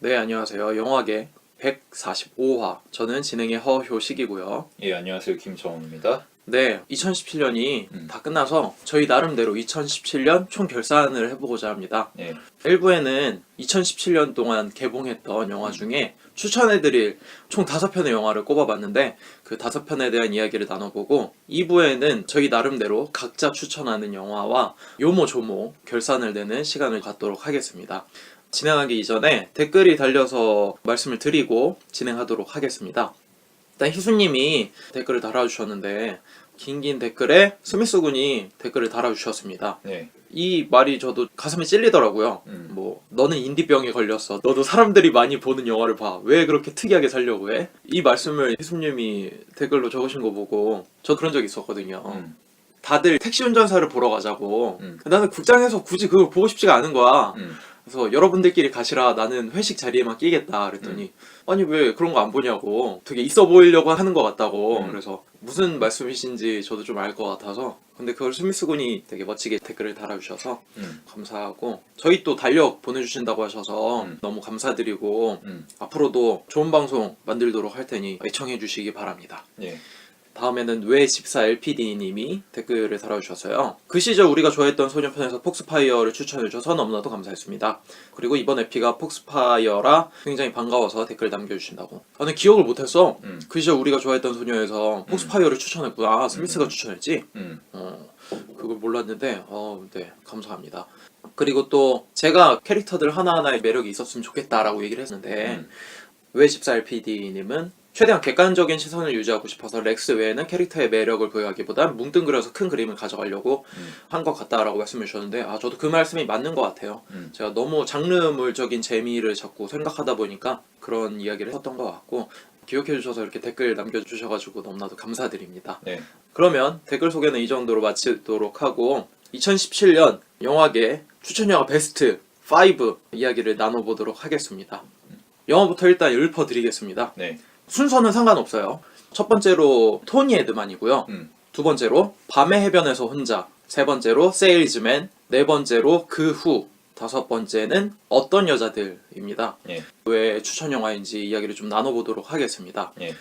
네, 안녕하세요. 영화계 145화. 저는 진행의 허효식이고요. 예, 안녕하세요. 김정훈입니다. 네, 2017년이 다 끝나서 저희 나름대로 2017년 총 결산을 해보고자 합니다. 예, 1부에는 2017년 동안 개봉했던 영화 중에 추천해드릴 총 5편의 영화를 꼽아봤는데 그 5편에 대한 이야기를 나눠보고 2부에는 저희 나름대로 각자 추천하는 영화와 요모조모 결산을 내는 시간을 갖도록 하겠습니다. 진행하기 이전에 댓글이 달려서 말씀을 드리고 진행하도록 하겠습니다. 일단 희수님이 댓글을 달아주셨는데 긴 댓글에 스미스 군이 댓글을 달아주셨습니다. 네, 이 말이 저도 가슴에 찔리더라고요. 뭐 너는 인디병에 걸렸어. 너도 사람들이 많이 보는 영화를 봐. 왜 그렇게 특이하게 살려고 해? 이 말씀을 희수님이 댓글로 적으신 거 보고 저 그런 적 있었거든요. 다들 택시 운전사를 보러 가자고. 나는 국장에서 굳이 그걸 보고 싶지가 않은 거야. 그래서 여러분들끼리 가시라. 나는 회식 자리에만 끼겠다. 그랬더니 아니 왜 그런 거 안 보냐고. 되게 있어 보이려고 하는 것 같다고. 그래서 무슨 말씀이신지 저도 좀 알 것 같아서. 근데 그걸 스미스 군이 되게 멋지게 댓글을 달아주셔서 감사하고, 저희 또 달력 보내주신다고 하셔서 너무 감사드리고 앞으로도 좋은 방송 만들도록 할 테니 애청해 주시기 바랍니다. 예, 다음에는 왜 집사 LPD님이 댓글을 달아주셨어요. 그 시절 우리가 좋아했던 소녀편에서 폭스파이어를 추천해주셔서 너무나도 감사했습니다. 그리고 이번 에피가 폭스파이어라 굉장히 반가워서 댓글 남겨주신다고. 나는 기억을 못했어. 그 시절 우리가 좋아했던 소녀에서 폭스파이어를 추천했구나. 스미스가 추천했지. 그걸 몰랐는데 네, 감사합니다. 그리고 또 제가 캐릭터들 하나하나의 매력이 있었으면 좋겠다라고 얘기를 했는데 왜 집사 LPD님은 최대한 객관적인 시선을 유지하고 싶어서 렉스 외에는 캐릭터의 매력을 부여하기보단 뭉뚱그려서 큰 그림을 가져가려고 한 것 같다라고 말씀해 주셨는데 저도 그 말씀이 맞는 것 같아요. 제가 너무 장르물적인 재미를 자꾸 생각하다 보니까 그런 이야기를 했었던 것 같고, 기억해 주셔서 이렇게 댓글 남겨주셔가지고 너무나도 감사드립니다. 네. 그러면 댓글 소개는 이 정도로 마치도록 하고 2017년 영화계 추천영화 베스트 5 이야기를 나눠보도록 하겠습니다. 영화부터 일단 읊어드리겠습니다. 네. 순서는 상관없어요. 첫 번째로 토니 에드만이고요. 두 번째로 밤의 해변에서 혼자, 세 번째로 세일즈맨, 네 번째로 그 후, 다섯 번째는 어떤 여자들입니다. 예. 왜 추천 영화인지 이야기를 좀 나눠보도록 하겠습니다. 예.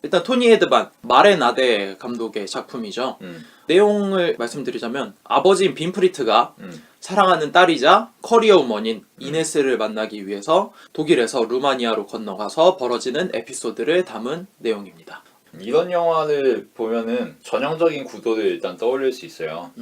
일단 토니 에드만, 마레 나데 감독의 작품이죠. 내용을 말씀드리자면 아버지인 빈프리트가 사랑하는 딸이자 커리어 우먼인 이네스를 만나기 위해서 독일에서 루마니아로 건너가서 벌어지는 에피소드를 담은 내용입니다. 이런 영화를 보면은 전형적인 구도를 일단 떠올릴 수 있어요.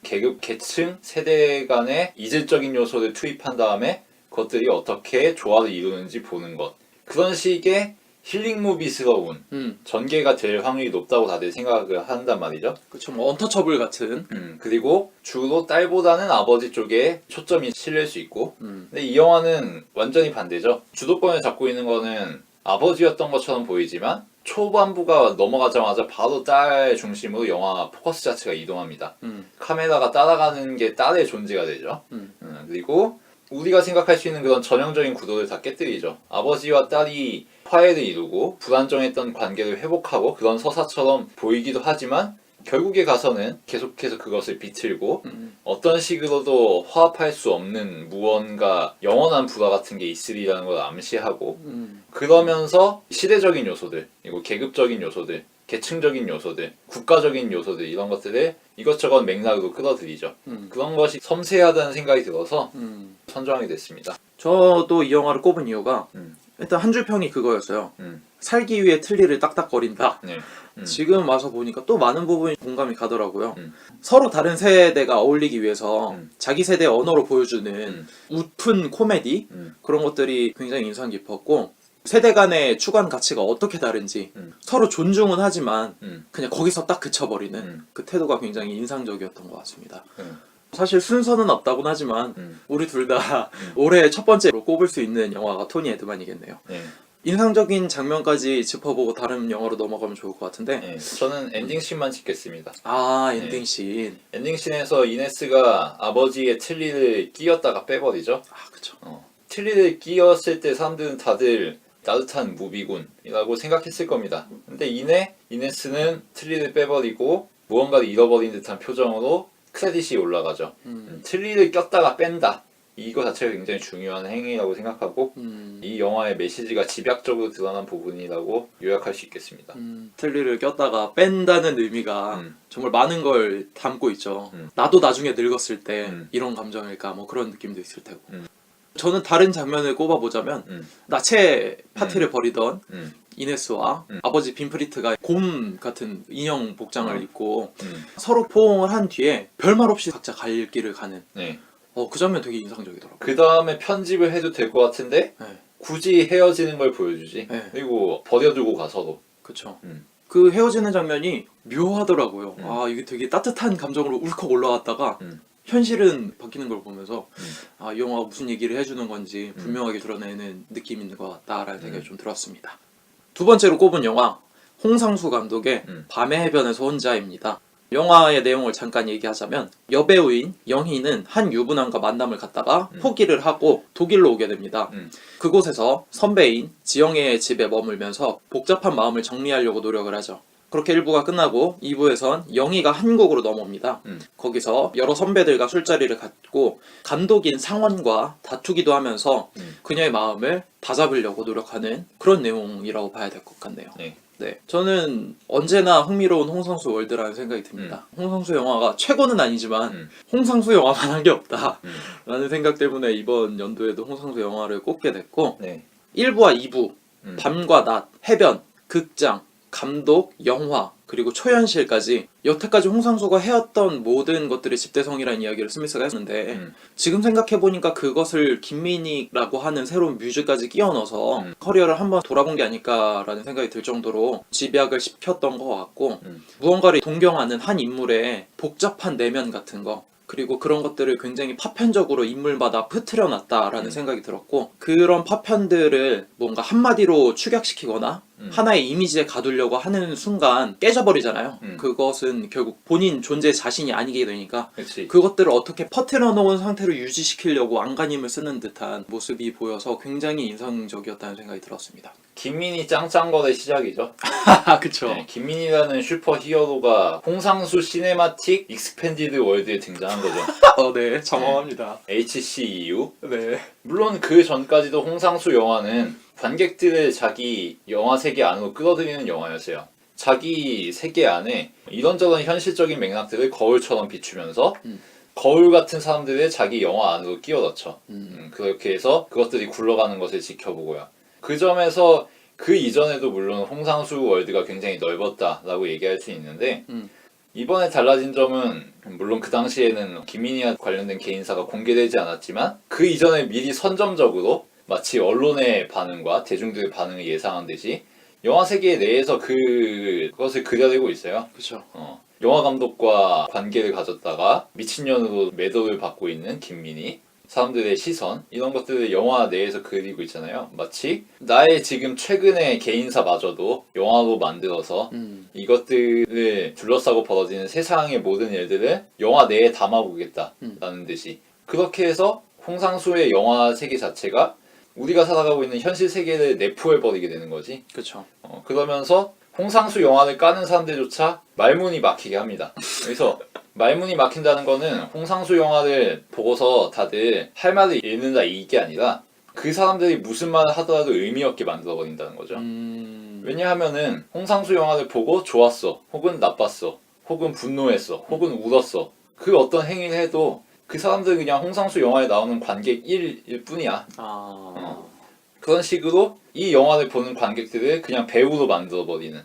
계급, 계층, 세대 간의 이질적인 요소를 투입한 다음에 그것들이 어떻게 조화를 이루는지 보는 것. 그런 식의 힐링 무비스러운 전개가 될 확률이 높다고 다들 생각을 한단 말이죠. 그쵸, 뭐 언터처블 같은. 그리고 주로 딸보다는 아버지 쪽에 초점이 실릴 수 있고, 근데 이 영화는 완전히 반대죠. 주도권을 잡고 있는 거는 아버지였던 것처럼 보이지만 초반부가 넘어가자마자 바로 딸 중심으로 영화 포커스 자체가 이동합니다. 카메라가 따라가는 게 딸의 존재가 되죠. 그리고 우리가 생각할 수 있는 그런 전형적인 구도를 다 깨뜨리죠. 아버지와 딸이 화해를 이루고 불안정했던 관계를 회복하고 그런 서사처럼 보이기도 하지만 결국에 가서는 계속해서 그것을 비틀고 어떤 식으로도 화합할 수 없는 무언가 영원한 불화 같은 게 있으리라는 걸 암시하고 그러면서 시대적인 요소들, 그리고 계급적인 요소들, 계층적인 요소들, 국가적인 요소들 이런 것들을 이것저것 맥락으로 끌어들이죠. 그런 것이 섬세하다는 생각이 들어서 선정하게 됐습니다. 저도 이 영화를 꼽은 이유가 일단 한 줄 평이 그거였어요. 살기 위해 틀니를 딱딱거린다. 네. 지금 와서 보니까 또 많은 부분이 공감이 가더라고요. 서로 다른 세대가 어울리기 위해서 자기 세대의 언어로 보여주는 웃픈 코미디, 그런 것들이 굉장히 인상 깊었고, 세대 간의 추구한 가치가 어떻게 다른지 서로 존중은 하지만 그냥 거기서 딱 그쳐버리는 그 태도가 굉장히 인상적이었던 것 같습니다. 사실 순서는 없다곤 하지만 우리 둘 다 올해 첫 번째로 꼽을 수 있는 영화가 토니 에드만이겠네요. 네. 인상적인 장면까지 짚어보고 다른 영화로 넘어가면 좋을 것 같은데, 네. 저는 엔딩씬만 찍겠습니다. 엔딩씬. 엔딩씬에서 이네스가 아버지의 틀니를 끼웠다가 빼버리죠. 그쵸. 틀니를 끼웠을 때 사람들은 다들 따뜻한 무비군이라고 생각했을 겁니다. 근데 이네스는 틀니를 빼버리고 무언가를 잃어버린 듯한 표정으로 크레딧이 올라가죠. 틀니를 꼈다가 뺀다. 이거 자체가 굉장히 중요한 행위라고 생각하고 이 영화의 메시지가 집약적으로 드러난 부분이라고 요약할 수 있겠습니다. 틀니를 꼈다가 뺀다는 의미가 정말 많은 걸 담고 있죠. 나도 나중에 늙었을 때 이런 감정일까 뭐 그런 느낌도 있을 테고. 저는 다른 장면을 꼽아보자면 나체 파티를 벌이던 이네스와 아버지 빈프리트가 곰 같은 인형 복장을 입고 서로 포옹을 한 뒤에 별말 없이 각자 갈 길을 가는 네. 그 장면 되게 인상적이더라고요. 그 다음에 편집을 해도 될 것 같은데 네. 굳이 헤어지는 걸 보여주지. 네. 그리고 버려두고 가서도. 그쵸. 음. 그 헤어지는 장면이 묘하더라고요. 음. 아, 이게 되게 따뜻한 감정으로 울컥 올라왔다가 현실은 바뀌는 걸 보면서 아, 이 영화가 무슨 얘기를 해주는 건지 분명하게 드러내는 느낌이 있는 것 같다라는 생각이 좀 들었습니다. 두 번째로 꼽은 영화 홍상수 감독의 밤의 해변에서 혼자입니다. 영화의 내용을 잠깐 얘기하자면 여배우인 영희는 한 유부남과 만남을 갖다가 포기를 하고 독일로 오게 됩니다. 그곳에서 선배인 지영애의 집에 머물면서 복잡한 마음을 정리하려고 노력을 하죠. 그렇게 1부가 끝나고 2부에선 영희가 한국으로 넘어옵니다. 거기서 여러 선배들과 술자리를 갖고 감독인 상원과 다투기도 하면서 그녀의 마음을 다잡으려고 노력하는 그런 내용이라고 봐야 될 것 같네요. 네, 저는 언제나 흥미로운 홍상수 월드라는 생각이 듭니다. 홍상수 영화가 최고는 아니지만 홍상수 영화만 한 게 없다 라는 생각 때문에 이번 연도에도 홍상수 영화를 꼽게 됐고 1부와 2부 밤과 낮, 해변, 극장, 감독, 영화, 그리고 초현실까지 여태까지 홍상수가 해왔던 모든 것들의 집대성이라는 이야기를 스미스가 했는데 지금 생각해보니까 그것을 김민희라고 하는 새로운 뮤즈까지 끼워 넣어서 커리어를 한번 돌아본 게 아닐까라는 생각이 들 정도로 집약을 시켰던 것 같고 무언가를 동경하는 한 인물의 복잡한 내면 같은 거 그리고 그런 것들을 굉장히 파편적으로 인물마다 퍼트려 놨다라는 생각이 들었고 그런 파편들을 뭔가 한마디로 축약시키거나 하나의 이미지에 가두려고 하는 순간 깨져버리잖아요. 그것은 결국 본인 존재 자신이 아니게 되니까 그치. 그것들을 어떻게 퍼트려 놓은 상태로 유지시키려고 안간힘을 쓰는 듯한 모습이 보여서 굉장히 인상적이었다는 생각이 들었습니다. 김민희 짱짱거의 시작이죠. 그쵸. 네, 김민희라는 슈퍼 히어로가 홍상수 시네마틱 익스펜디드 월드에 등장한 거죠. 네, 장황합니다. HCEU. 네. 물론 그 전까지도 홍상수 영화는 관객들을 자기 영화 세계 안으로 끌어들이는 영화였어요. 자기 세계 안에 이런저런 현실적인 맥락들을 거울처럼 비추면서 거울 같은 사람들을 자기 영화 안으로 끼워 넣죠. 그렇게 해서 그것들이 굴러가는 것을 지켜보고요. 그 점에서 그 이전에도 물론 홍상수 월드가 굉장히 넓었다라고 얘기할 수 있는데 이번에 달라진 점은 물론 그 당시에는 김민희와 관련된 개인사가 공개되지 않았지만 그 이전에 미리 선점적으로 마치 언론의 반응과 대중들의 반응을 예상한 듯이 영화 세계 내에서 그것을 그려내고 있어요. 그쵸. 영화 감독과 관계를 가졌다가 미친년으로 매도를 받고 있는 김민희, 사람들의 시선 이런 것들을 영화 내에서 그리고 있잖아요. 마치 나의 지금 최근의 개인사마저도 영화로 만들어서 이것들을 둘러싸고 벌어지는 세상의 모든 일들을 영화 내에 담아보겠다라는 듯이 그렇게 해서 홍상수의 영화 세계 자체가 우리가 살아가고 있는 현실 세계를 내포해버리게 되는 거지. 그쵸. 그러면서 홍상수 영화를 까는 사람들조차 말문이 막히게 합니다. 그래서 말문이 막힌다는 거는 홍상수 영화를 보고서 다들 할 말을 잃는다 이게 아니라 그 사람들이 무슨 말을 하더라도 의미 없게 만들어버린다는 거죠. 왜냐하면은 홍상수 영화를 보고 좋았어, 혹은 나빴어, 혹은 분노했어, 혹은 울었어. 그 어떤 행위를 해도 그 사람들은 그냥 홍상수 영화에 나오는 관객 1일 뿐이야. 그런 식으로 이 영화를 보는 관객들을 그냥 배우로 만들어버리는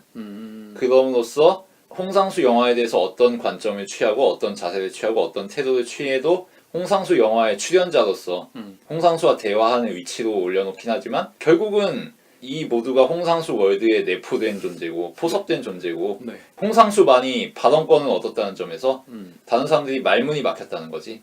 그럼으로써 홍상수 영화에 대해서 어떤 관점을 취하고 어떤 자세를 취하고 어떤 태도를 취해도 홍상수 영화의 출연자로서 홍상수와 대화하는 위치로 올려놓긴 하지만 결국은 이 모두가 홍상수 월드에 내포된 존재고 포섭된 존재고 네. 홍상수만이 발언권을 얻었다는 점에서 다른 사람들이 말문이 막혔다는 거지.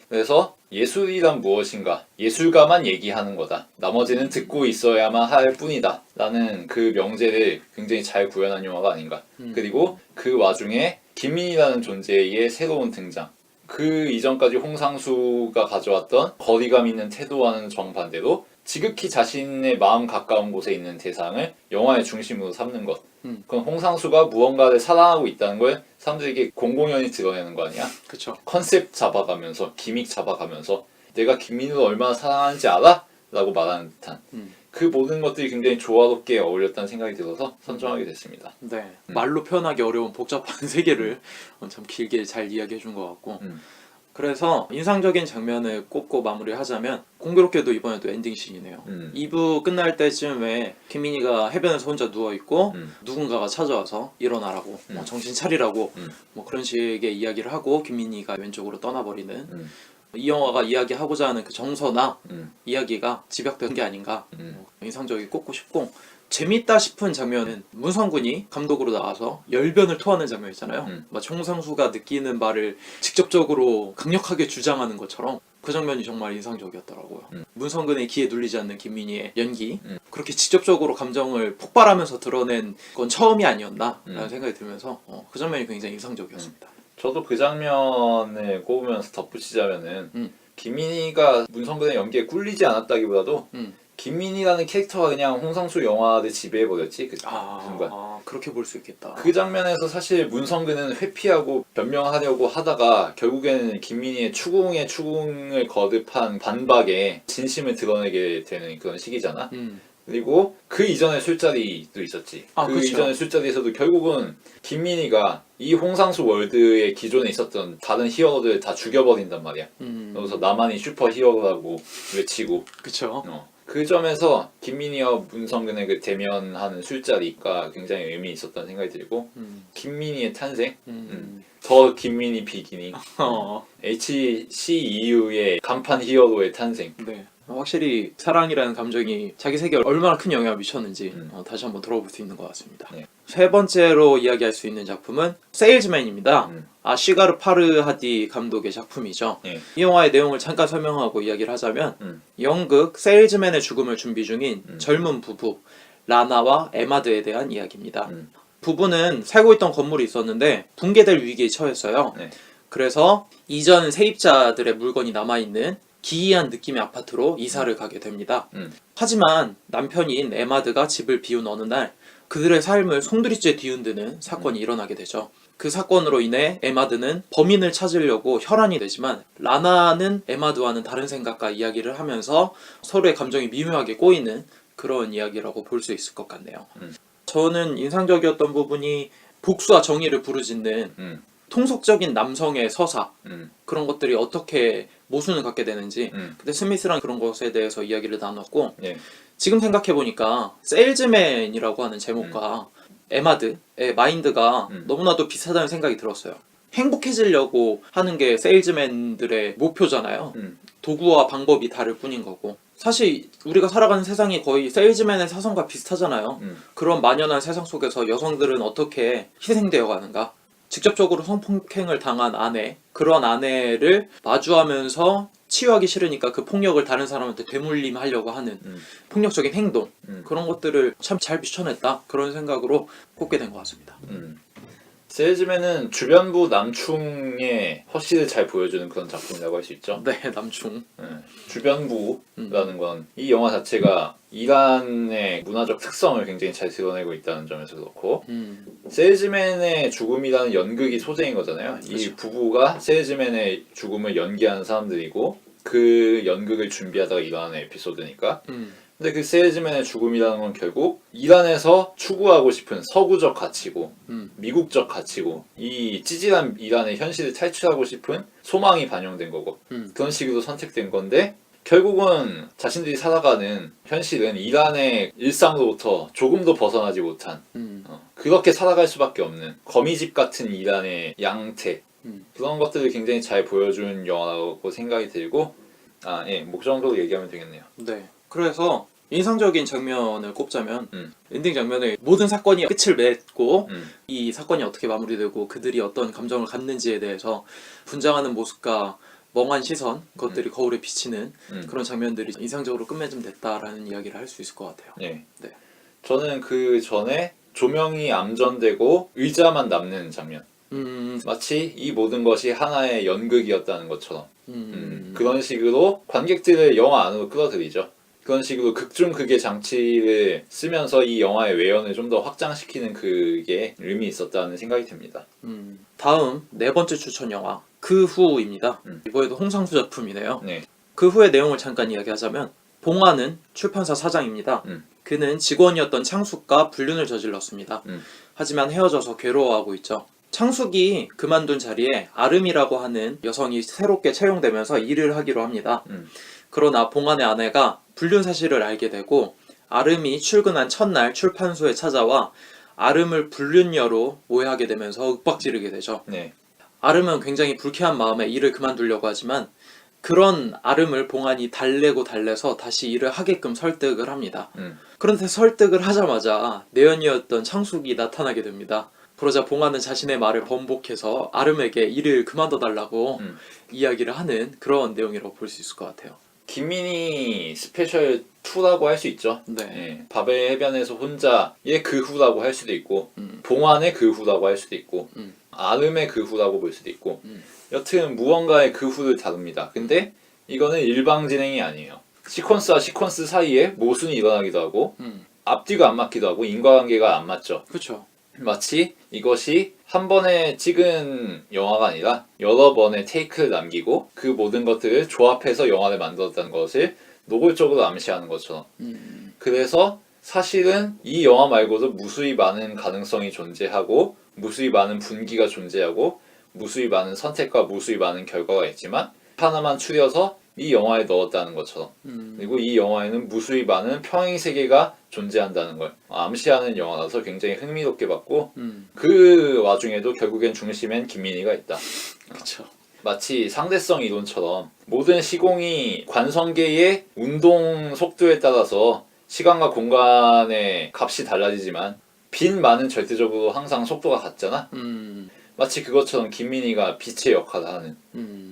그래서 예술이란 무엇인가? 예술가만 얘기하는 거다. 나머지는 듣고 있어야만 할 뿐이다. 라는 그 명제를 굉장히 잘 구현한 영화가 아닌가. 그리고 그 와중에 김민희라는 존재의 새로운 등장. 그 이전까지 홍상수가 가져왔던 거리감 있는 태도와는 정반대로 지극히 자신의 마음 가까운 곳에 있는 대상을 영화의 중심으로 삼는 것. 그건 홍상수가 무언가를 사랑하고 있다는 걸 사람들에게 공공연히 드러내는 거 아니야? 그쵸. 컨셉 잡아가면서 기믹 잡아가면서 내가 김민우를 얼마나 사랑하는지 알아? 라고 말하는 듯한 그 모든 것들이 굉장히 조화롭게 어울렸다는 생각이 들어서 선정하게 됐습니다. 네. 말로 표현하기 어려운 복잡한 세계를 참 길게 잘 이야기해 준 것 같고 그래서 인상적인 장면을 꼽고 마무리하자면 공교롭게도 이번에도 엔딩씬이네요. 2부 끝날 때쯤에 김민희가 해변에서 혼자 누워있고 누군가가 찾아와서 일어나라고 정신 차리라고 뭐 그런 식의 이야기를 하고 김민희가 왼쪽으로 떠나버리는 이 영화가 이야기하고자 하는 그 정서나 이야기가 집약된 게 아닌가 인상적이고 꼽고 싶고 재밌다 싶은 장면은 문성군이 감독으로 나와서 열변을 토하는 장면 있잖아요. 막 총상수가 느끼는 바를 직접적으로 강력하게 주장하는 것처럼 그 장면이 정말 인상적이었더라고요. 문성근의 기에 눌리지 않는 김민희의 연기 그렇게 직접적으로 감정을 폭발하면서 드러낸 건 처음이 아니었나 라는 생각이 들면서 그 장면이 굉장히 인상적이었습니다. 저도 그 장면을 꼽으면서 덧붙이자면은 김민희가 문성근의 연기에 꿀리지 않았다기보다도 김민희라는 캐릭터가 그냥 홍상수 영화를 지배해버렸지 그 순간. 그렇게 볼 수 있겠다. 그 장면에서 사실 문성근은 회피하고 변명하려고 하다가 결국에는 김민희의 추궁을 거듭한 반박에 진심을 드러내게 되는 그런 시기잖아. 그리고 그 이전의 술자리도 있었지. 그 그쵸. 이전의 술자리에서도 결국은 김민희가 이 홍상수 월드의 기존에 있었던 다른 히어로들을 다 죽여버린단 말이야. 그래서 나만이 슈퍼 히어로라고 외치고. 그쵸. 그 점에서 김민희와 문성근의 그 대면하는 술자리가 굉장히 의미 있었다는 생각이 들고 김민희의 탄생, 더 김민희 비기닝, HCEU의 간판 히어로의 탄생. 네. 확실히 사랑이라는 감정이 자기 세계에 얼마나 큰 영향을 미쳤는지 다시 한번 들어볼 수 있는 것 같습니다. 네. 세 번째로 이야기할 수 있는 작품은 세일즈맨입니다. 아시가르 파르하디 감독의 작품이죠. 네. 이 영화의 내용을 잠깐 설명하고 이야기를 하자면 연극 세일즈맨의 죽음을 준비 중인 젊은 부부 라나와 에마드에 대한 이야기입니다. 부부는 살고 있던 건물이 있었는데 붕괴될 위기에 처했어요. 네. 그래서 이전 세입자들의 물건이 남아있는 기이한 느낌의 아파트로 이사를 가게 됩니다. 하지만 남편인 에마드가 집을 비운 어느 날 그들의 삶을 송두리째 뒤흔드는 사건이 일어나게 되죠. 그 사건으로 인해 에마드는 범인을 찾으려고 혈안이 되지만 라나는 에마드와는 다른 생각과 이야기를 하면서 서로의 감정이 미묘하게 꼬이는 그런 이야기라고 볼 수 있을 것 같네요. 저는 인상적이었던 부분이 복수와 정의를 부르짖는 통속적인 남성의 서사 그런 것들이 어떻게 모순을 갖게 되는지 그때 스미스랑 그런 것에 대해서 이야기를 나눴고 네. 지금 생각해보니까 세일즈맨이라고 하는 제목과 에마드의 마인드가 너무나도 비슷하다는 생각이 들었어요. 행복해지려고 하는 게 세일즈맨들의 목표잖아요. 도구와 방법이 다를 뿐인 거고 사실 우리가 살아가는 세상이 거의 세일즈맨의 사상과 비슷하잖아요. 그런 만연한 세상 속에서 여성들은 어떻게 희생되어 가는가 직접적으로 성폭행을 당한 아내 그런 아내를 마주하면서 치유하기 싫으니까 그 폭력을 다른 사람한테 되물림하려고 하는 폭력적인 행동 그런 것들을 참 잘 비춰냈다 그런 생각으로 꼽게 된 것 같습니다. 세일즈맨은 주변부 남충의 허씨를 잘 보여주는 그런 작품이라고 할 수 있죠. 네, 남충. 주변부라는 건 이 영화 자체가 이란의 문화적 특성을 굉장히 잘 드러내고 있다는 점에서 그렇고 세일즈맨의 죽음이라는 연극이 소재인 거잖아요. 이 그렇죠. 부부가 세일즈맨의 죽음을 연기하는 사람들이고 그 연극을 준비하다가 일어나는 에피소드니까 근데 그 세일즈맨의 죽음이라는 건 결국 이란에서 추구하고 싶은 서구적 가치고 미국적 가치고 이 찌질한 이란의 현실을 탈출하고 싶은 소망이 반영된 거고 그런 식으로 선택된 건데 결국은 자신들이 살아가는 현실은 이란의 일상으로부터 조금도 벗어나지 못한 그렇게 살아갈 수밖에 없는 거미집 같은 이란의 양태 그런 것들을 굉장히 잘 보여준 영화라고 생각이 들고 그 정도로 얘기하면 되겠네요. 네. 그래서 인상적인 장면을 꼽자면 엔딩 장면에 모든 사건이 끝을 맺고 이 사건이 어떻게 마무리되고 그들이 어떤 감정을 갖는지에 대해서 분장하는 모습과 멍한 시선 그것들이 거울에 비치는 그런 장면들이 인상적으로 끝맺음 됐다라는 이야기를 할 수 있을 것 같아요. 네. 네. 저는 그 전에 조명이 암전되고 의자만 남는 장면 마치 이 모든 것이 하나의 연극이었다는 것처럼 그런 식으로 관객들을 영화 안으로 끌어들이죠. 그런 식으로 극중극의 장치를 쓰면서 이 영화의 외연을 좀 더 확장시키는 그게 의미 있었다는 생각이 듭니다. 다음 네 번째 추천 영화 그 후입니다. 이번에도 홍상수 작품이네요. 네. 그 후의 내용을 잠깐 이야기하자면 봉화는 출판사 사장입니다. 그는 직원이었던 창숙과 불륜을 저질렀습니다. 하지만 헤어져서 괴로워하고 있죠. 창숙이 그만둔 자리에 아름이라고 하는 여성이 새롭게 채용되면서 일을 하기로 합니다. 그러나 봉환의 아내가 불륜 사실을 알게 되고 아름이 출근한 첫날 출판소에 찾아와 아름을 불륜녀로 오해하게 되면서 윽박지르게 되죠. 네. 아름은 굉장히 불쾌한 마음에 일을 그만두려고 하지만 그런 아름을 봉환이 달래서 다시 일을 하게끔 설득을 합니다. 그런데 설득을 하자마자 내연이었던 창숙이 나타나게 됩니다. 그러자 봉환은 자신의 말을 번복해서 아름에게 일을 그만둬달라고 이야기를 하는 그런 내용이라고 볼 수 있을 것 같아요. 김민희 스페셜 2라고 할 수 있죠. 네. 예, bab의 해변에서 혼자의 그 후라고 할 수도 있고 봉환의 그 후라고 할 수도 있고 아름의 그 후라고 볼 수도 있고 여튼 무언가의 그 후를 다룹니다. 근데 이거는 일방 진행이 아니에요. 시퀀스와 시퀀스 사이에 모순이 일어나기도 하고 앞뒤가 안 맞기도 하고 인과관계가 안 맞죠. 그렇죠. 마치 이것이 한 번에 찍은 영화가 아니라 여러 번의 테이크를 남기고 그 모든 것들을 조합해서 영화를 만들었다는 것을 노골적으로 암시하는 것처럼. 그래서 사실은 이 영화 말고도 무수히 많은 가능성이 존재하고 무수히 많은 분기가 존재하고 무수히 많은 선택과 무수히 많은 결과가 있지만 하나만 추려서 이 영화에 넣었다는 것처럼. 그리고 이 영화에는 무수히 많은 평행 세계가 존재한다는 걸 암시하는 영화라서 굉장히 흥미롭게 봤고 그 와중에도 결국엔 중심엔 김민희가 있다. 그렇죠. 마치 상대성 이론처럼 모든 시공이 관성계의 운동 속도에 따라서 시간과 공간의 값이 달라지지만 빈만은 절대적으로 항상 속도가 같잖아. 마치 그것처럼 김민희가 빛의 역할을 하는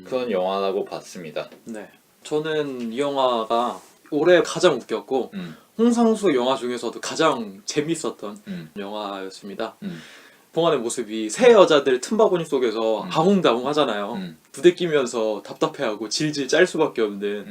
그런 영화라고 봤습니다. 네. 저는 이 영화가 올해 가장 웃겼고 홍상수 영화 중에서도 가장 재밌었던 영화였습니다. 봉환의 모습이 새 여자들 틈바구니 속에서 아웅다웅 하잖아요. 부대끼면서 답답해하고 질질 짤 수밖에 없는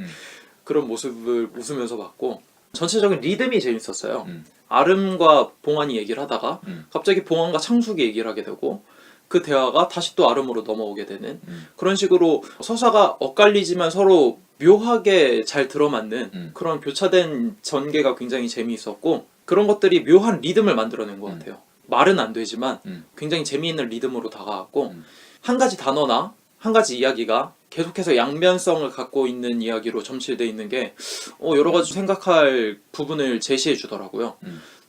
그런 모습을 웃으면서 봤고 전체적인 리듬이 재밌었어요. 아름과 봉환이 얘기를 하다가 갑자기 봉환과 창숙이 얘기를 하게 되고 그 대화가 다시 또 아름으로 넘어오게 되는 그런 식으로 서사가 엇갈리지만 서로 묘하게 잘 들어맞는 그런 교차된 전개가 굉장히 재미있었고 그런 것들이 묘한 리듬을 만들어낸 것 같아요. 말은 안 되지만 굉장히 재미있는 리듬으로 다가왔고 한 가지 단어나 한 가지 이야기가 계속해서 양면성을 갖고 있는 이야기로 점칠되어 있는 게 여러 가지 생각할 부분을 제시해 주더라고요.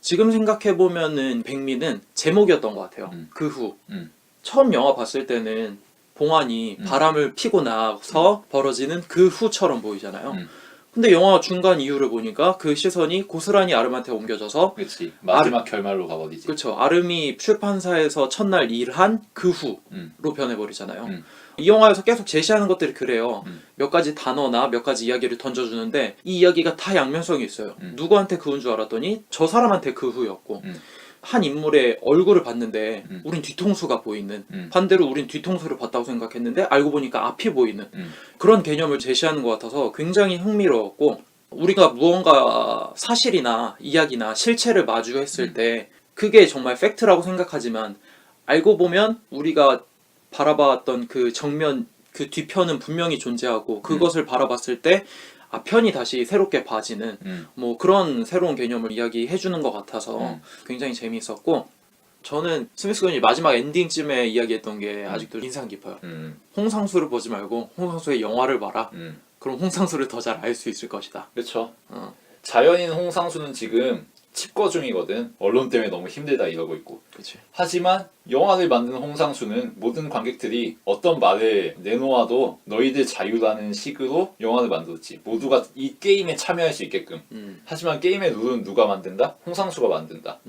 지금 생각해보면은 백미는 제목이었던 것 같아요. 그 후. 처음 영화 봤을 때는 봉환이 바람을 피고 나서 벌어지는 그 후처럼 보이잖아요. 근데 영화 중간 이후를 보니까 그 시선이 고스란히 아름한테 옮겨져서 그렇지. 마지막 결말로 가버리지. 그렇죠. 아름이 출판사에서 첫날 일한 그 후로 변해버리잖아요. 이 영화에서 계속 제시하는 것들이 그래요. 몇 가지 단어나 몇 가지 이야기를 던져주는데 이 이야기가 다 양면성이 있어요. 누구한테 그 후인 줄 알았더니 저 사람한테 그 후였고 한 인물의 얼굴을 봤는데 우린 뒤통수가 보이는 반대로 우린 뒤통수를 봤다고 생각했는데 알고 보니까 앞이 보이는 그런 개념을 제시하는 것 같아서 굉장히 흥미로웠고 우리가 무언가 사실이나 이야기나 실체를 마주했을 때 그게 정말 팩트라고 생각하지만 알고 보면 우리가 바라봤던 그 정면 그 뒤편은 분명히 존재하고 그것을 바라봤을 때 편이 다시 새롭게 봐지는 뭐 그런 새로운 개념을 이야기해주는 것 같아서 굉장히 재미있었고 저는 스미스 군이 마지막 엔딩쯤에 이야기했던 게 아직도 인상 깊어요. 홍상수를 보지 말고 홍상수의 영화를 봐라. 그럼 홍상수를 더 잘 알 수 있을 것이다. 그렇죠. 자연인 홍상수는 지금 칩거 중이거든. 언론 때문에 너무 힘들다 이러고 있고. 그치. 하지만 영화를 만든 홍상수는 모든 관객들이 어떤 말을 내놓아도 너희들 자유라는 식으로 영화를 만들었지. 모두가 이 게임에 참여할 수 있게끔. 하지만 게임의 룰은 누가 만든다? 홍상수가 만든다.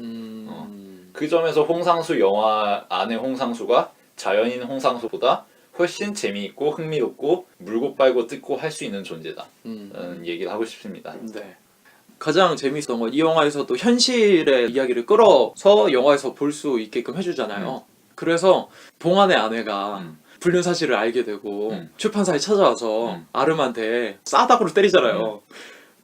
그 점에서 홍상수 영화 안의 홍상수가 자연인 홍상수보다 훨씬 재미있고 흥미롭고 물고 빨고 뜯고 할 수 있는 존재다. 라는 얘기를 하고 싶습니다. 네. 가장 재미있었던 건 이 영화에서도 현실의 이야기를 끌어서 영화에서 볼 수 있게끔 해주잖아요. 그래서 봉환의 아내가 불륜 사실을 알게 되고 출판사에 찾아와서 아름한테 싸다구로 때리잖아요.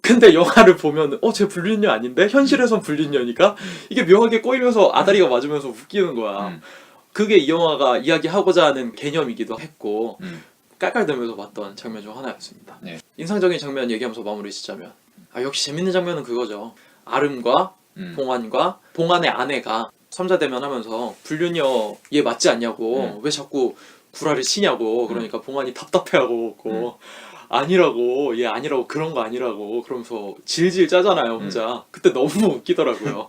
근데 영화를 보면 쟤 불륜녀 아닌데? 현실에선 불륜녀니까 이게 묘하게 꼬이면서 아다리가 맞으면서 웃기는 거야. 그게 이 영화가 이야기하고자 하는 개념이기도 했고 깔깔대면서 봤던 장면 중 하나였습니다. 네. 인상적인 장면 얘기하면서 마무리 짓자면 역시 재밌는 장면은 그거죠. 아름과 봉환과 봉환의 아내가 삼자대면 하면서 불륜녀 얘 맞지 않냐고 왜 자꾸 구라를 치냐고 그러니까 봉환이 답답해하고 아니라고 얘 아니라고 그런 거 아니라고 그러면서 질질 짜잖아요 혼자. 그때 너무 웃기더라고요.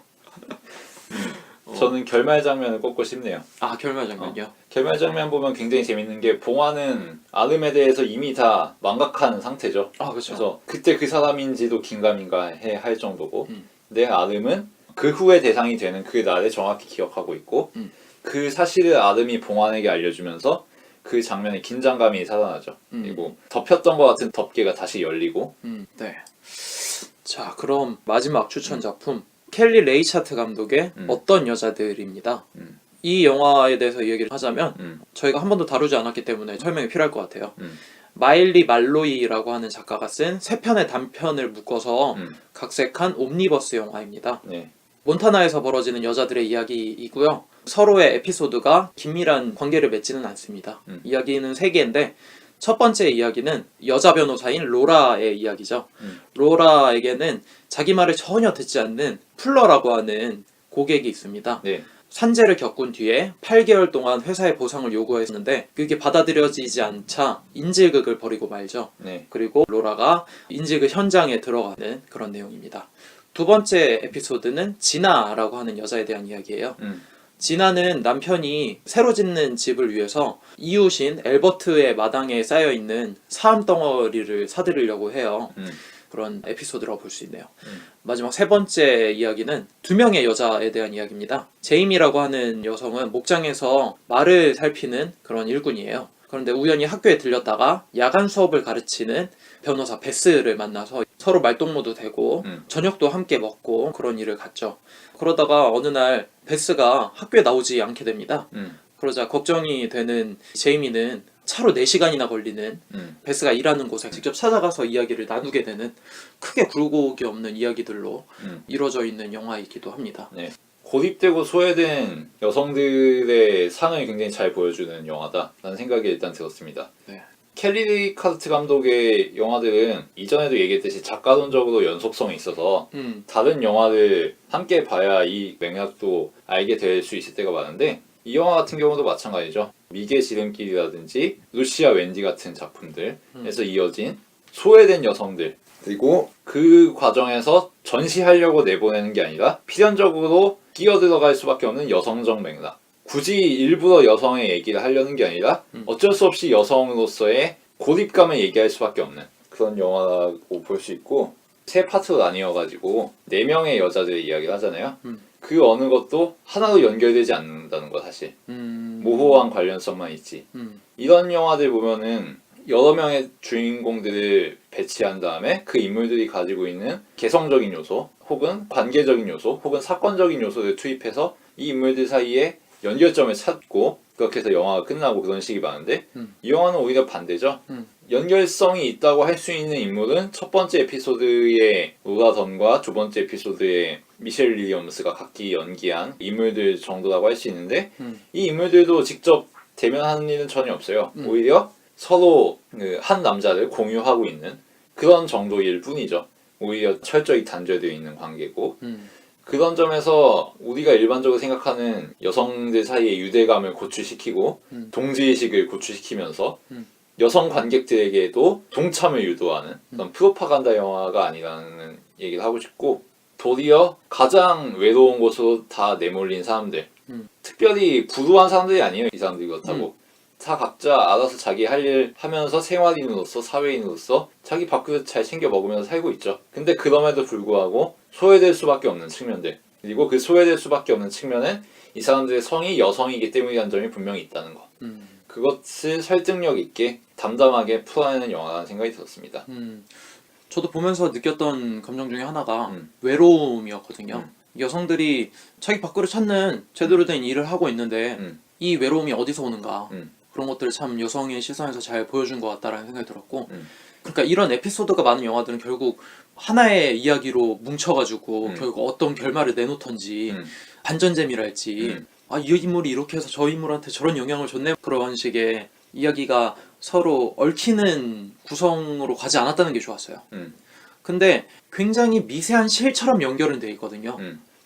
저는 결말 장면을 꼽고 싶네요. 결말 장면이요? 결말 장면 보면 굉장히 재밌는 게 봉화는 아름에 대해서 이미 다 망각한 상태죠. 그렇죠. 그래서 그때 그 사람인지도 긴가민가 할 정도고 근데 아름은 그 후에 대상이 되는 그 날을 정확히 기억하고 있고 그 사실을 아름이 봉환에게 알려주면서 그 장면에 긴장감이 살아나죠. 그리고 덮였던 것 같은 덮개가 다시 열리고 네. 자 그럼 마지막 추천 작품 켈리 레이차트 감독의 어떤 여자들입니다. 이 영화에 대해서 얘기를 하자면 저희가 한 번도 다루지 않았기 때문에 설명이 필요할 것 같아요. 마일리 말로이라고 하는 작가가 쓴 3편의 단편을 묶어서 각색한 옴니버스 영화입니다. 네. 몬타나에서 벌어지는 여자들의 이야기이고요. 서로의 에피소드가 긴밀한 관계를 맺지는 않습니다. 이야기는 3개인데 첫 번째 이야기는 여자 변호사인 로라의 이야기죠. 로라에게는 자기 말을 전혀 듣지 않는 풀러라고 하는 고객이 있습니다. 네. 산재를 겪은 뒤에 8개월 동안 회사에 보상을 요구했는데 그게 받아들여지지 않자 인질극을 벌이고 말죠. 네. 그리고 로라가 인질극 현장에 들어가는 그런 내용입니다. 두 번째 에피소드는 지나라고 하는 여자에 대한 이야기예요. 지나는 남편이 새로 짓는 집을 위해서 이웃인 엘버트의 마당에 쌓여있는 사암 덩어리를 사들이려고 해요. 그런 에피소드라고 볼 수 있네요. 마지막 3번째 이야기는 2명의 여자에 대한 이야기입니다. 제이미라고 하는 여성은 목장에서 말을 살피는 그런 일꾼이에요. 그런데 우연히 학교에 들렸다가 야간 수업을 가르치는 변호사 베스를 만나서 서로 말동무도 되고 저녁도 함께 먹고 그런 일을 갖죠. 그러다가 어느 날 베스가 학교에 나오지 않게 됩니다. 그러자 걱정이 되는 제이미는 차로 4시간이나 걸리는 베스가 일하는 곳에 직접 찾아가서 이야기를 나누게 되는 크게 굴곡이 없는 이야기들로 이루어져 있는 영화이기도 합니다. 네. 고립되고 소외된 여성들의 상을 굉장히 잘 보여주는 영화다라는 생각이 일단 들었습니다. 네. 켈리 리카르트 감독의 영화들은 이전에도 얘기했듯이 작가론적으로 연속성이 있어서 다른 영화를 함께 봐야 이 맥락도 알게 될 수 있을 때가 많은데 이 영화 같은 경우도 마찬가지죠. 미개 지름길이라든지 루시아 웬디 같은 작품들에서 이어진 소외된 여성들 그리고 그 과정에서 전시하려고 내보내는 게 아니라 필연적으로 끼어들어갈 수밖에 없는 여성적 맥락 굳이 일부러 여성의 얘기를 하려는 게 아니라 어쩔 수 없이 여성으로서의 고립감을 얘기할 수밖에 없는 그런 영화라고 볼 수 있고 3파트로 나뉘어가지고 4명의 여자들의 이야기를 하잖아요. 그 어느 것도 하나로 연결되지 않는다는 거 사실. 모호한 관련성만 있지. 이런 영화들 보면은 여러 명의 주인공들을 배치한 다음에 그 인물들이 가지고 있는 개성적인 요소 혹은 관계적인 요소 혹은 사건적인 요소를 투입해서 이 인물들 사이에 연결점을 찾고 그렇게 해서 영화가 끝나고 그런 식이 많은데 이 영화는 오히려 반대죠. 연결성이 있다고 할 수 있는 인물은 첫 번째 에피소드의 로라 던과 두 번째 에피소드의 미셸 윌리엄스가 각기 연기한 인물들 정도라고 할 수 있는데 이 인물들도 직접 대면하는 일은 전혀 없어요. 오히려 서로 그 한 남자를 공유하고 있는 그런 정도일 뿐이죠. 오히려 철저히 단절되어 있는 관계고 그런 점에서 우리가 일반적으로 생각하는 여성들 사이의 유대감을 고취시키고 동지의식을 고취시키면서 여성 관객들에게도 동참을 유도하는 그런 프로파간다 영화가 아니라는 얘기를 하고 싶고 도리어 가장 외로운 곳으로 다 내몰린 사람들 특별히 부유한 사람들이 아니에요. 이 사람들이 그렇다고 다 각자 알아서 자기 할 일 하면서 생활인으로서 사회인으로서 자기 밥그릇 잘 챙겨 먹으면서 살고 있죠. 근데 그럼에도 불구하고 소외될 수밖에 없는 측면들 그리고 그 소외될 수밖에 없는 측면은 이 사람들의 성이 여성이기 때문이라는 점이 분명히 있다는 것 그것을 설득력 있게 담담하게 풀어내는 영화라는 생각이 들었습니다. 저도 보면서 느꼈던 감정 중에 하나가 외로움이었거든요. 여성들이 자기 밥그릇 찾는 제대로 된 일을 하고 있는데 이 외로움이 어디서 오는가 그런 것들을 참 여성의 시선에서 잘 보여준 것 같다라는 생각이 들었고 그러니까 이런 에피소드가 많은 영화들은 결국 하나의 이야기로 뭉쳐가지고 결국 어떤 결말을 내놓던지 반전재미랄지 이 인물이 이렇게 해서 저 인물한테 저런 영향을 줬네 그런 식의 이야기가 서로 얽히는 구성으로 가지 않았다는 게 좋았어요. 근데 굉장히 미세한 실처럼 연결은 돼 있거든요.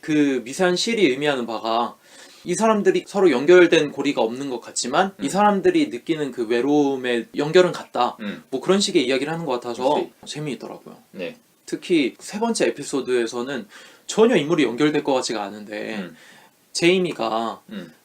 그 미세한 실이 의미하는 바가 이 사람들이 서로 연결된 고리가 없는 것 같지만 이 사람들이 느끼는 그 외로움의 연결은 같다. 뭐 그런 식의 이야기를 하는 것 같아서 그치. 재미있더라고요. 네. 특히 세 번째 에피소드에서는 전혀 인물이 연결될 것 같지가 않은데 제이미가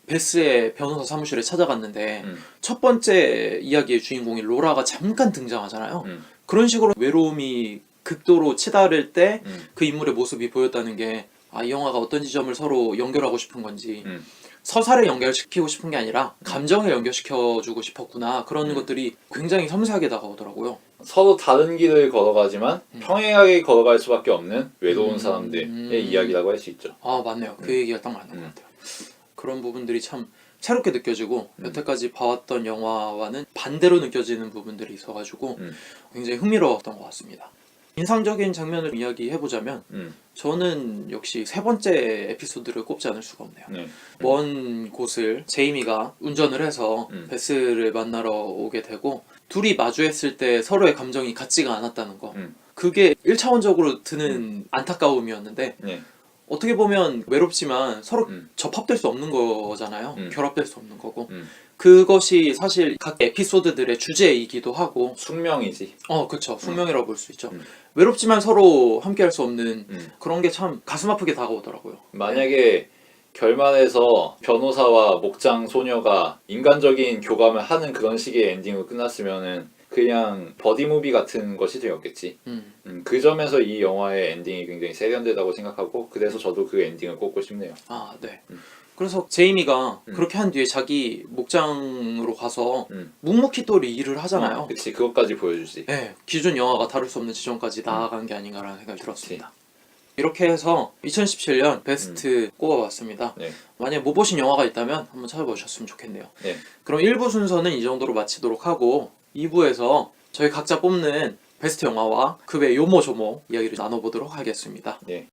베스의 변호사 사무실에 찾아갔는데 첫 번째 이야기의 주인공인 로라가 잠깐 등장하잖아요. 그런 식으로 외로움이 극도로 치달을 때 그 인물의 모습이 보였다는 게 아, 이 영화가 어떤 지점을 서로 연결하고 싶은 건지 서사를 연결시키고 싶은 게 아니라 감정을 연결시켜주고 싶었구나 그런 것들이 굉장히 섬세하게 다가오더라고요. 서로 다른 길을 걸어가지만 평행하게 걸어갈 수밖에 없는 외로운 사람들의 이야기라고 할 수 있죠. 아 맞네요. 그 얘기가 딱 맞는 것 같아요. 그런 부분들이 참 새롭게 느껴지고 여태까지 봐왔던 영화와는 반대로 느껴지는 부분들이 있어가지고 굉장히 흥미로웠던 것 같습니다. 인상적인 장면을 이야기해보자면 저는 역시 세 번째 에피소드를 꼽지 않을 수가 없네요. 먼 곳을 제이미가 운전을 해서 베스를 만나러 오게 되고 둘이 마주했을 때 서로의 감정이 같지가 않았다는 거 그게 1차원적으로 드는 안타까움이었는데 어떻게 보면 외롭지만 서로 접합될 수 없는 거잖아요. 결합될 수 없는 거고 그것이 사실 각 에피소드들의 주제이기도 하고 숙명이지. 그쵸. 숙명이라고 볼 수 있죠. 외롭지만 서로 함께 할 수 없는 그런 게 참 가슴 아프게 다가오더라고요. 만약에 결말에서 변호사와 목장 소녀가 인간적인 교감을 하는 그런 식의 엔딩으로 끝났으면은 그냥 버디무비 같은 것이 되었겠지. 그 점에서 이 영화의 엔딩이 굉장히 세련되다고 생각하고 그래서 저도 그 엔딩을 꼽고 싶네요. 아, 네. 그래서 제이미가 그렇게 한 뒤에 자기 목장으로 가서 묵묵히 또 일을 하잖아요. 그치, 그것까지 보여주지. 네, 기존 영화가 다룰 수 없는 지점까지 나아간 게 아닌가라는 생각이 들었습니다. 이렇게 해서 2017년 베스트 꼽아봤습니다. 네. 만약에 못 보신 영화가 있다면 한번 찾아보셨으면 좋겠네요. 네. 그럼 1부 순서는 이 정도로 마치도록 하고 2부에서 저희 각자 뽑는 베스트 영화와 그 외 요모조모 이야기를 나눠보도록 하겠습니다. 네.